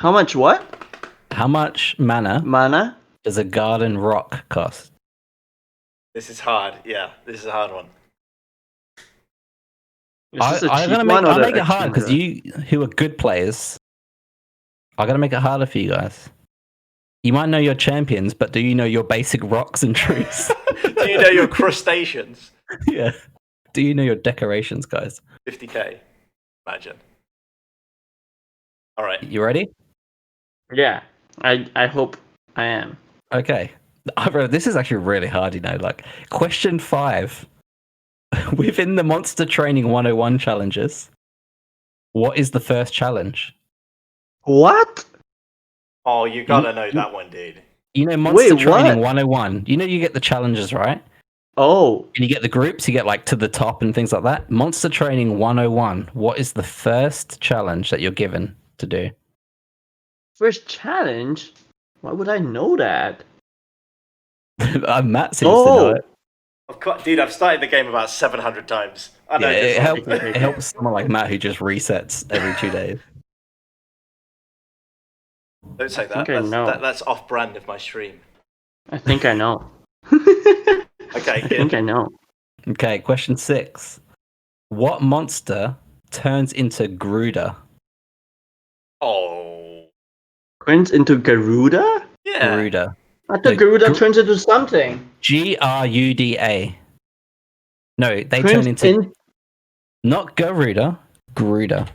much what? How much mana Mana? does a garden rock cost? This is hard. Yeah, this is a hard one. Is this a I'm cheap gonna one or I'll the make it hard because expensive? you who are good players, I gotta make it harder for you guys. You might know your champions, but do you know your basic rocks and trees? Do you know your crustaceans? Yeah. Do you know your decorations, guys? 50k. Imagine. All right. You ready? Yeah, I hope I am. Okay. This is actually really hard, you know. Like, question 5. Within the Monster Training 101 challenges, what is the first challenge? What? Oh, you gotta know that one, dude. You know, Monster Wait, Training what? 101. You know, you get the challenges, right? Oh, And you get the groups, you get like to the top and things like that. Monster Training 101. What is the first challenge that you're given to do? first challenge? Why would I know that? Matt seems to know it. Of course, dude, I've started the game about 700 times. I know Yeah, this it one. helps. It helps someone like Matt who just resets every 2 days. Don't say that. think I know. That's off brand of my stream. I think I know. Okay, I think I good. know. Okay, question 6. What monster turns into Gruda? Oh, Turns into Garuda? yeah. Gruda. I thought No, Garuda turns into something. Gruda. No, they Turns turn into not Garuda. Gruda.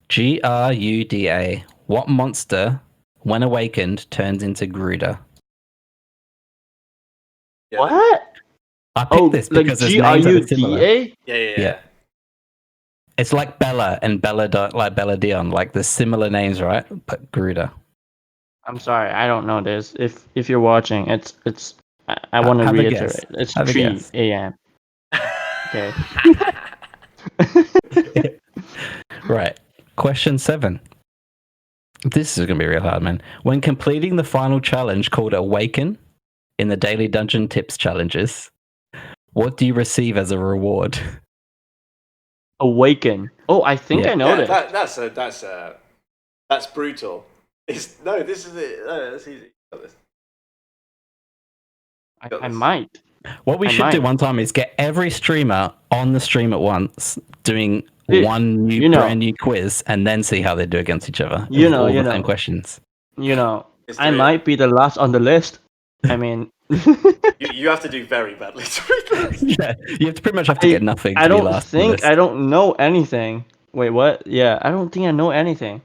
Gruda. What monster, when awakened, turns into Gruda? Yeah. What? I picked Oh, this like because there's names that are similar. Gruda? Yeah. It's like Bella and Bella Dion. Like there's similar names, right? But Gruda. I'm sorry, I don't know this. If you're watching, it's I want to Have a reiterate. guess. It's Have a 3 guess. a.m. Okay. Right. Question 7. This is going to be real hard, man. When completing the final challenge called Awaken in the Daily Dungeon Tips challenges, what do you receive as a reward? Awaken. Oh, I think Yeah. I know this. That's brutal. This is it. No, that's easy. Got this. I might. What we I should do might. one time is get every streamer on the stream at once doing Dude, one you know. brand new quiz and then see how they do against each other. You with know, all you the same know. questions. You know, Let's I do it. might be the last on the list. I mean, You have to do very badly to be last. Yeah, you have to pretty much have to get nothing. I to be don't last on the think list. I don't know anything. Wait, what? Yeah, I don't think I know anything.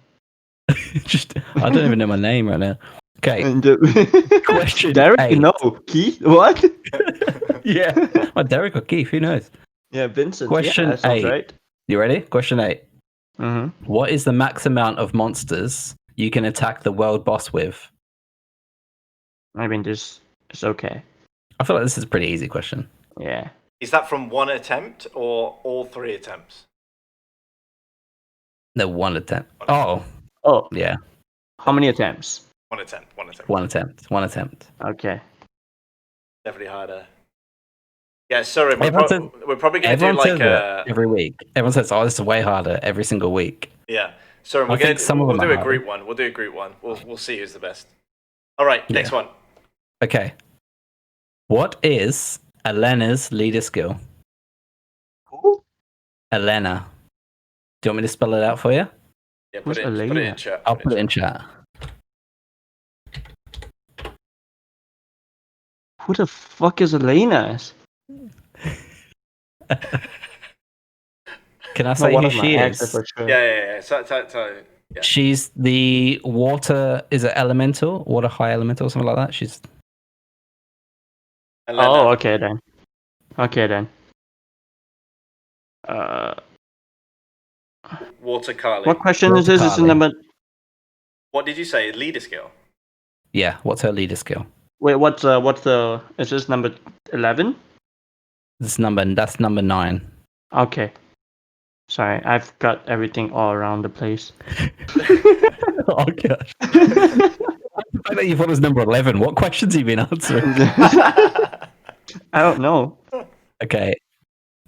I don't even know my name right now. Okay, And Question Derek, 8. no. Keith, what? yeah. Well, Derek or Keith, who knows? Yeah, Vincent. Question yeah, that sounds 8. right. You ready? Question 8. Mm-hmm. What is the max amount of monsters you can attack the world boss with? I mean, this is okay. I feel like this is a pretty easy question. Yeah. Is that from one attempt or all 3 attempts? No, one attempt. Oh, Oh, yeah. how many attempts? One attempt. One attempt. Okay. Definitely harder. Yeah, sorry, Everyone we're probably going to do Everyone like says it every week. Everyone says, "Oh, this is way harder every single week." yeah. Sorry, I we're going think some of we'll them do are a group one. We'll do a group one. We'll see who's the best. All right, next one. Okay. What is Elena's leader skill. Who? Elena. Do you want me to spell it out for you? Yeah, Who's put it Elena? in chat. I'll put it in chat. Who the fuck is Elena? Can I Not say one who of my she exes is? for sure. Yeah. So, yeah. She's the water. Is it elemental? Water high elemental, something like that. She's Elena. Oh, okay then. Okay then. Uh, Water Carly. what question Water is this? Is Carly. number? What did you say? Leader skill. yeah. What's her leader skill? Wait, what's the? Is this number 11? That's number 9. Okay. Sorry, I've got everything all around the place. Oh gosh. The fact that you thought it was number 11. What questions have you been answering? I don't know. Okay.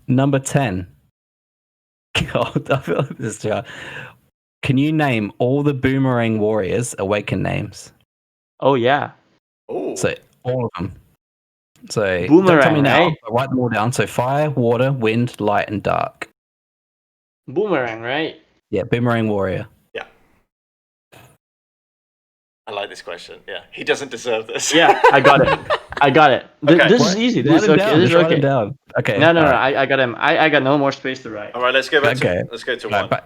Number 10. God, I feel like this is hard. Can you name all the Boomerang Warriors Awaken names? Oh yeah, Oh. So all of them. So don't tell Boomerang, me now. right? But write them all down. So fire, water, wind, light, and dark. Boomerang, right? Yeah, Boomerang Warrior. Yeah. I like this question. Yeah. He doesn't deserve this. Yeah, I got it. I got it. Okay. This is easy. This Write is them okay. down. This is Just write them okay. down. Okay. No, all right. I got him. I got no more space to write. All right, let's go back Okay. to Right, one.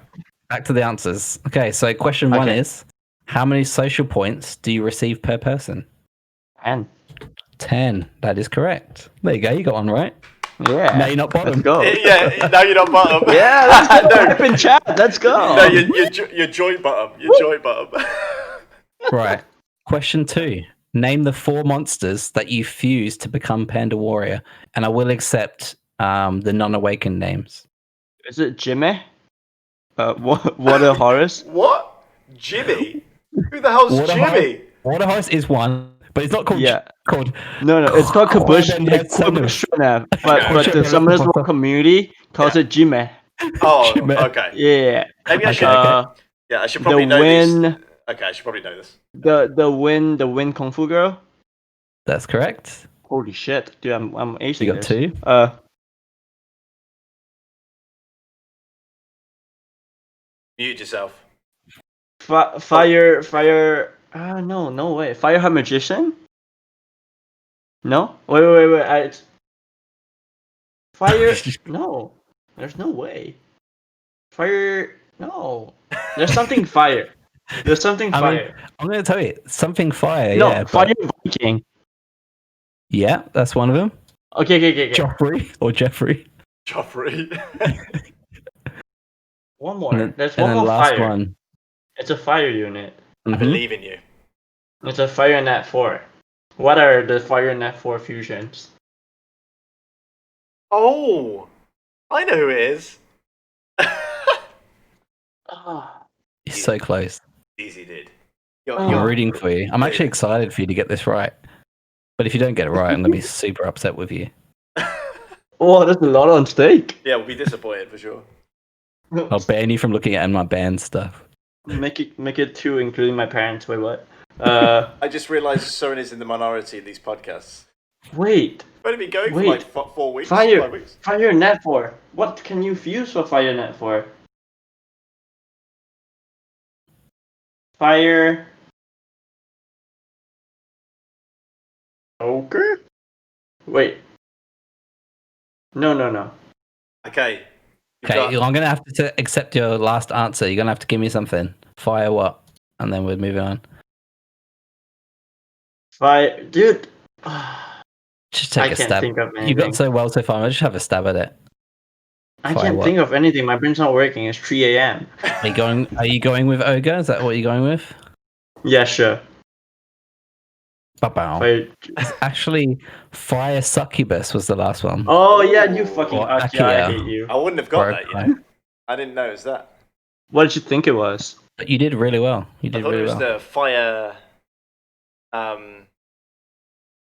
back to the answers. Okay, so question 1 Okay. is, how many social points do you receive per person? 10. 10. That is correct. There you go. You got one right. Yeah. Now you're not bottom. Let's go. Yeah, now you're not bottom. Yeah, let's go. No. Type in chat. Let's go. No, you're joint bottom. You're joint bottom. Right. Question 2. Name the 4 monsters that you fuse to become Panda Warrior, and I will accept the non-awakened names. Is it Jimmy? Water Horus? What? Jimmy? Who the hell's Water Jimmy? Water Horse is one, but it's not called. Yeah. Called. No, it's called Kabush. Kabush. But the Summoners War community calls it Jimmy. Oh, Jimmy. okay. Yeah. Maybe I should. Okay. Yeah, I should The probably know Win, this. Okay, I should probably know this. the Win Kung Fu girl. That's correct. Holy shit, dude! I'm acing You got this. 2. Mute yourself. Fire. No way. Fireheart Magician? No? Wait. It's Fire. No. There's no way. Fire. No. There's something fire. There's something I mean, fire. I'm going to tell you something fire. No, yeah, Fire Viking. Yeah, that's one of them. Okay. Joffrey or Jeffrey. Joffrey. One more. There's And one then more last fire. one. It's a fire unit. I Mhm. believe in you. It's a Fire Net 4. What are the Fire Net 4 fusions? Oh, I know who it is. Ah. You're so close. Easy, dude. I'm Oh. rooting for you. I'm actually excited for you to get this right. But if you don't get it right, I'm going to be super upset with you. Oh, there's a lot on stake. Yeah, we'll be disappointed for sure. I'll ban you from looking at my band stuff. Make it 2, including my parents. Wait, what? I just realised Soren is in the minority in these podcasts. Wait. We've only been going for Wait. like 4 weeks. Fire. 5 weeks. Fire Net 4. What can you fuse for Fire Net 4? Fire. Ogre? Wait. No. Okay. You've Okay, got- I'm going to have to accept your last answer. You're going to have to give me something. Fire what? And then we're moving on. Fire. Dude. Just take I a can't stab. think of You anything. got so well so far. I'll just have a stab at it. I Fire can't what? think of anything. My brain's not working. It's 3 a.m. Are you going with Ogre? Is that what you're going with? Yeah, sure. Ba-bow. Fire. It's actually Fire Succubus was the last one. Oh, yeah, you fucking. Or I Akia. hate you. I wouldn't have got Or that, you Cry. know. I didn't know it was that. What did you think it was? But you did really well. You I did thought really it was well. the fire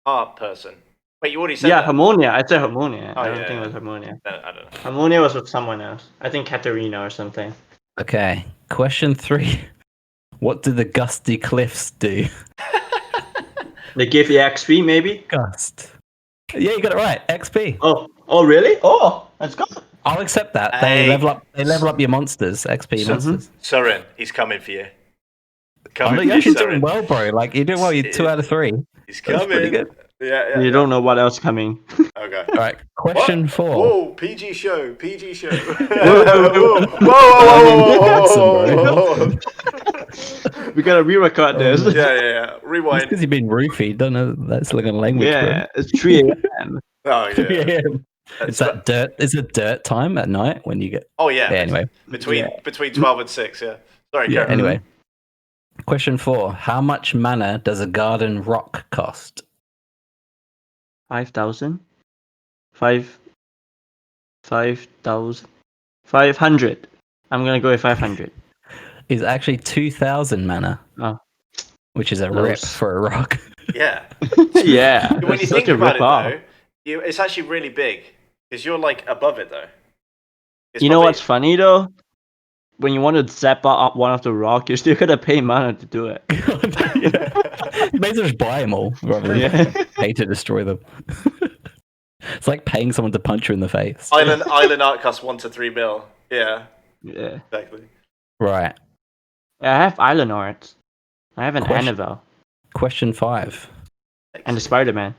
art person. Wait, you already said Yeah, that? Harmonia. I said Harmonia. Oh, I don't yeah, think yeah. it was Harmonia. I don't know. Harmonia was with someone else. I think Katarina or something. Okay. Question 3. What do the Gusty Cliffs do? They gave you XP, maybe? Gust. Yeah, you got it right. XP. Oh, really? Oh, that's good. I'll accept that. Hey. They level up your monsters, XP monsters. Soren, he's coming for you. Oh, Coming no, for you're you, actually Soren. doing well, bro. Like you're doing well. You're 2 out of 3. He's That's coming. pretty good. Yeah. You don't know what else coming. Okay. All right. Question 4. Whoa, PG show. Whoa. Whoa. We gotta re-record this. Yeah. Rewind. Because you've been roofied. Don't know that's like a language, Yeah, it's 3 a.m. Oh bro. yeah. It's that dirt. Is it dirt time at night when you get? Oh yeah. Yeah, anyway. Between 12 and 6. Yeah. Sorry, Yeah. Karen. Anyway. Question 4. How much mana does a garden rock cost? 5,000? 5,000? 500. I'm gonna go with 500. Is actually 2,000 mana. Oh. Which is a Close. rip for a rock. Yeah. Yeah. When you that's think such a about it, rip-off. though, it's actually really big because you're like above it, though. It's You know probably- what's funny though? When you want to zap out one of the rock, you're still gonna pay mana to do it. You may as well just buy them all rather than Yeah. pay to destroy them. It's like paying someone to punch you in the face. Island art costs 1 to 3 mil. Yeah, Yeah. exactly. Right. I have island art. I have an Question- Annabelle Question 5. and the Spider-Man.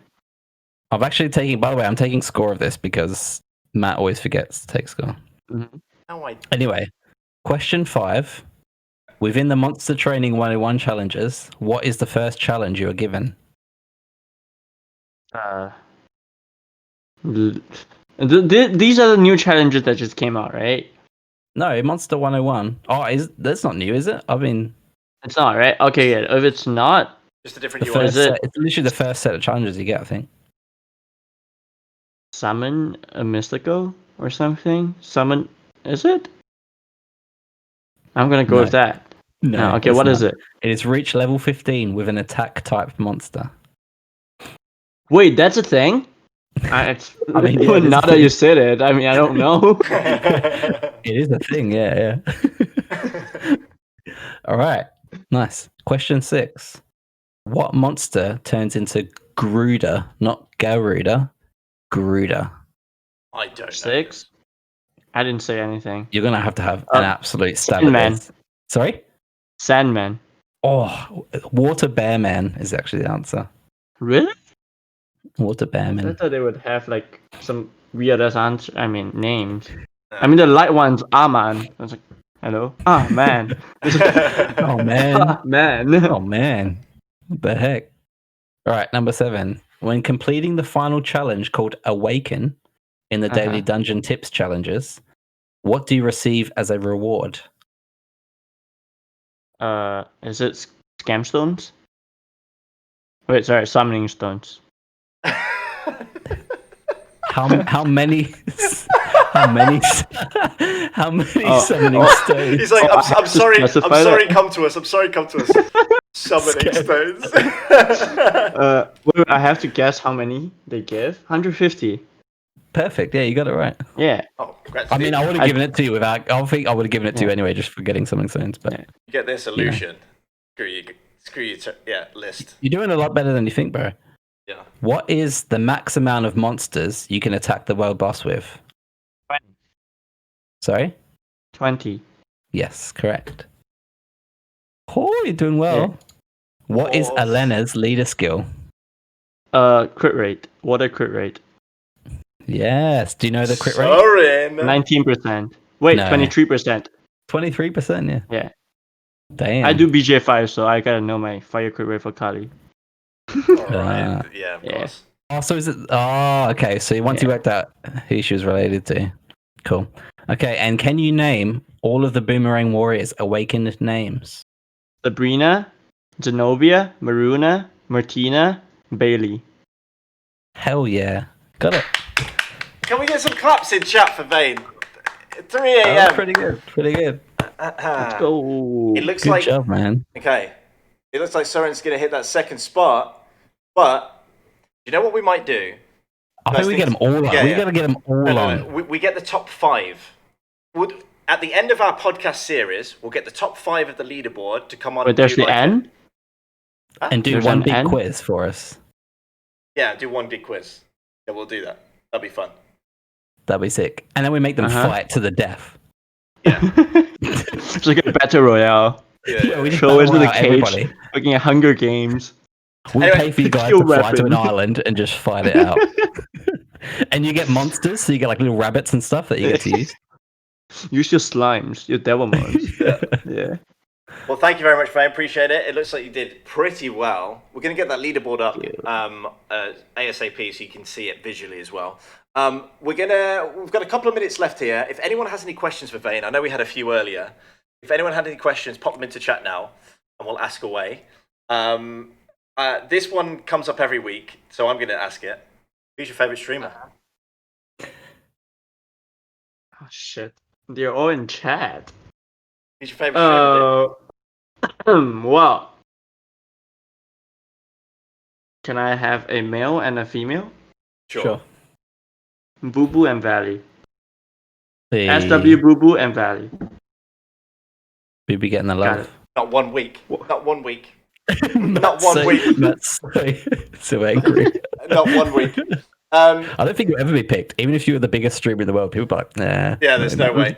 I'm actually taking, by the way, I'm taking score of this because Matt always forgets to take score. Mhm. No, I Anyway, question 5. Within the Monster Training 101 challenges, what is the first challenge you are given? These are the new challenges that just came out, right? No, Monster 101. Oh, that's not new, is it? I mean, It's not, right? Okay, yeah. If it's not, just a different the UI. first Is it- set, it's literally the first set of challenges you get, I think. summon a mystical or something. Summon, is it? I'm gonna go No. with that. No, okay, it's what is not. it? It is reach level 15 with an attack type monster. Wait, that's a thing? It's, I mean, yeah, it is now a that you thing. said it, I mean, I don't know. It is a thing, yeah. All right, nice. Question 6. What monster turns into Gruda, not Garuda, Gruda? I don't know. 6? I didn't say anything. You're going to have an absolute stab at Sandman. this. Sorry? Sandman. Oh, Water Bear Man is actually the answer. Really? Water Bear I Man. thought they would have like some weird ass answer. I mean, names. I mean, the light one's Aman. I was like, hello? Ah, man. Oh, man. Ah, man. Oh, man. What the heck? All right, number 7. When completing the final challenge called Awaken in the Daily Dungeon Tips challenges, what do you receive as a reward? Is it scam stones? Wait, sorry, summoning stones. How many how many summoning stones? He's like, I'm sorry, I'm specify sorry, that. come to us. I'm sorry, come to us. Summoning stones. Wait, I have to guess how many they give. 150. Perfect. Yeah, you got it right. Yeah. Oh, congrats. I mean, I would have given it to you without. I think I would have given it to you Yeah. anyway, just for getting summoning stones. But You get their solution. Screw you. Yeah, list. you're doing a lot better than you think, bro. Yeah. What is the max amount of monsters you can attack the world boss with? 20. Sorry. 20. Yes, correct. Oh, you're doing well. Yeah. What is Oh. Elena's leader skill? Crit rate. Water crit rate. Yes. Do you know the crit rate? Soren. 19%. Wait, No. 23%. 23%. Yeah. Yeah. Damn. I do BJ5, so I gotta know my fire crit rate for Kali. All right. Yeah, of Yeah. course. Oh, so is it? Oh, okay. So once you worked out who she was related to, cool. Okay, and can you name all of the Boomerang Warriors' awakened names? Sabrina, Zenobia, Maruna, Martina, Bailey. Hell yeah, got it. Can we get some claps in chat for Vane? 3 That was a.m. pretty good. Pretty good. Let's go. It looks Good like job, man. okay. It looks like Soren's gonna hit that second spot, but you know what we might do? I Nice think we get them all on. Yeah, We yeah. gotta get them all No. on. We get the top 5. At the end of our podcast series, we'll get the top 5 of the leaderboard to come on. Wait, and there's do the like N? And do There's one an big N? quiz for us. Yeah, do one big quiz. Yeah, we'll do that. That'd be fun. That'd be sick. And then we make them fight to the death. Yeah. It's like a battle royale. Yeah. We just Throw into battle the out cage. everybody. Looking at Hunger Games. We Anyway, pay for you guys kill to fly to an weapon. island and just fight it out. And you get monsters, so you get like little rabbits and stuff that you get to use. Use your slimes, your devil mons. Yeah. Well, thank you very much, Vane. Appreciate it. It looks like you did pretty well. We're going to get that leaderboard up ASAP so you can see it visually as well. We've got a couple of minutes left here. If anyone has any questions for Vane, I know we had a few earlier. If anyone had any questions, pop them into chat now, and we'll ask away. This one comes up every week, so I'm going to ask it. Who's your favorite streamer? Oh shit. They're all in chat. Who's your favorite streamer? Well. Can I have a male and a female? Sure. Boo Boo and Valley. The... SW Boo Boo and Valley. We'd be getting the Got love. it. Not 1 week. What? Not 1 week. Not 1 week. That's so angry. Not 1 week. I don't think you'll ever be picked, even if you were the biggest streamer in the world. People are like, nah. Yeah, there's no way.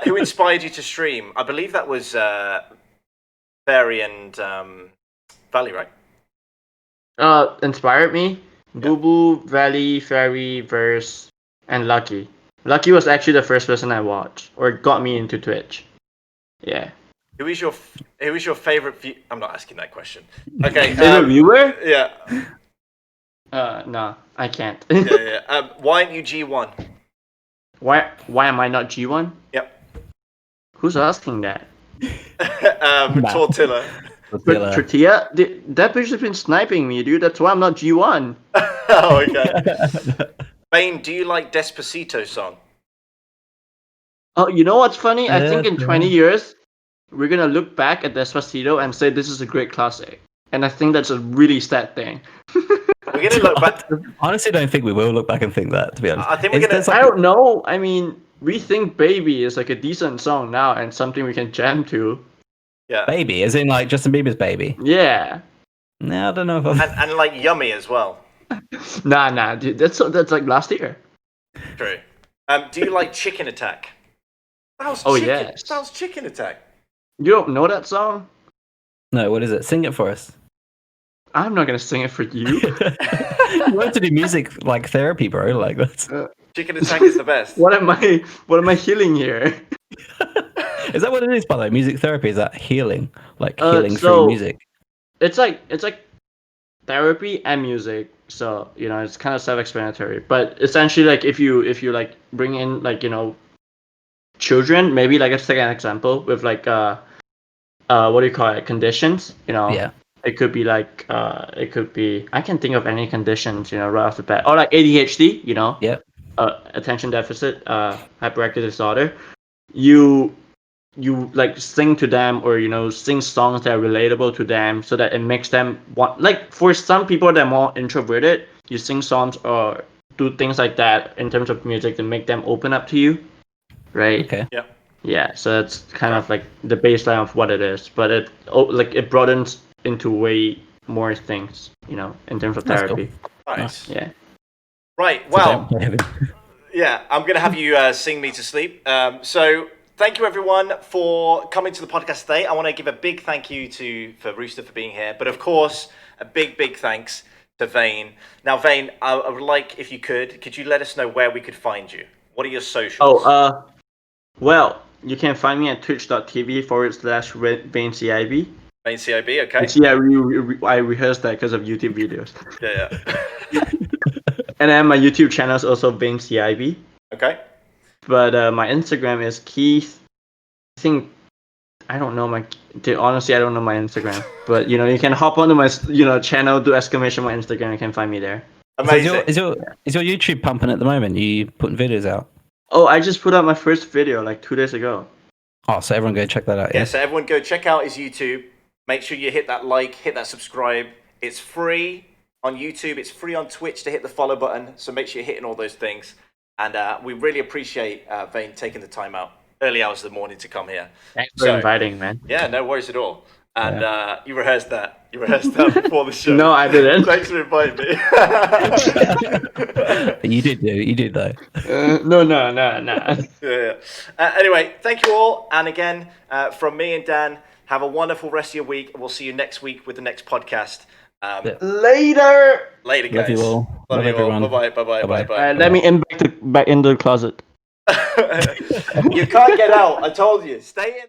Who inspired you to stream? I believe that was Fairy and Valley, right? Inspired me. Boo Boo, Valley, Fairy, Verse, and Lucky. Lucky was actually the first person I watched, or got me into Twitch. Yeah. Who is your favorite? I'm not asking that question. Okay. Favorite viewer? Yeah. No, I can't. Yeah. Why aren't you G1? Why am I not G1? Yep. Who's asking that? Tortilla. Tortilla? That bitch has been sniping me, dude. That's why I'm not G1. Oh, okay. Bane, do you like Despacito song? Oh, you know what's funny? I think in 20 years, we're gonna look back at Despacito and say this is a great classic. And I think that's a really sad thing. We're gonna look back. Honestly, don't think we will look back and think that. To be honest, I think we're gonna. I don't know. I mean, we think Baby is like a decent song now and something we can jam to. Yeah. Baby, as in like Justin Bieber's Baby. Yeah. No, I don't know if I've... And like Yummy as well. Nah, dude. That's like last year. True. Do you like Chicken Attack? Yes. That was Chicken Attack. You don't know that song? No, what is it? Sing it for us. I'm not gonna sing it for you. You want to do music like therapy, bro? Like that's. Chicken Attack is the best. What am I healing here? Is that what it is, by the way? Music therapy, is that healing? Like healing through music? It's like therapy and music. So, you know, it's kind of self-explanatory. But essentially, like if you like bring in like, you know, children, maybe like let's take an example with like what do you call it? Conditions, you know. Yeah. It could be like I can think of any conditions, you know, right off the bat. Or like ADHD, you know. Yeah. Attention deficit hyperactive disorder. You like sing to them, or you know, sing songs that are relatable to them, so that it makes them want, like for some people that are more introverted, you sing songs or do things like that in terms of music to make them open up to you, right? Okay. Yeah, so that's kind of like the baseline of what it is, but it broadens into way more things, you know, in terms of That's therapy. Cool. Nice. Yeah. Right. So Well. don't play him. Yeah, I'm going to have you sing me to sleep. So thank you, everyone, for coming to the podcast today. I want to give a big thank you for Rooster for being here. But, of course, a big thanks to Vane. Now, Vane, I would like, if you could you let us know where we could find you? What are your socials? Well, you can find me at twitch.tv/VaneCIB. Vane CIB, okay. Yeah, I rehearsed that because of YouTube videos. Yeah. And then my YouTube channel is also VaneCIB. Okay. But my Instagram is Keith. Honestly, I don't know my Instagram. But you know, you can hop onto my channel, do exclamation my Instagram, you can find me there. Amazing. So is your YouTube pumping at the moment? You putting videos out? Oh, I just put out my first video like 2 days ago. Oh, so everyone go check that out. Yeah, so everyone go check out his YouTube. Make sure you hit that like, hit that subscribe. It's free on YouTube. It's free on Twitch to hit the follow button. So make sure you're hitting all those things. And we really appreciate Vane taking the time out, early hours of the morning, to come here. Thanks for inviting, man. Yeah, no worries at all. And you rehearsed that. You rehearsed that before the show. No, I didn't. Thanks for inviting me. You did though. No. Yeah. Anyway, thank you all. And again, from me and Dan, have a wonderful rest of your week. We'll see you next week with the next podcast. Later. Later, guys. Love you all. Love you all. everyone. Bye-bye. Let me back into the closet. You can't get out. I told you. Stay in.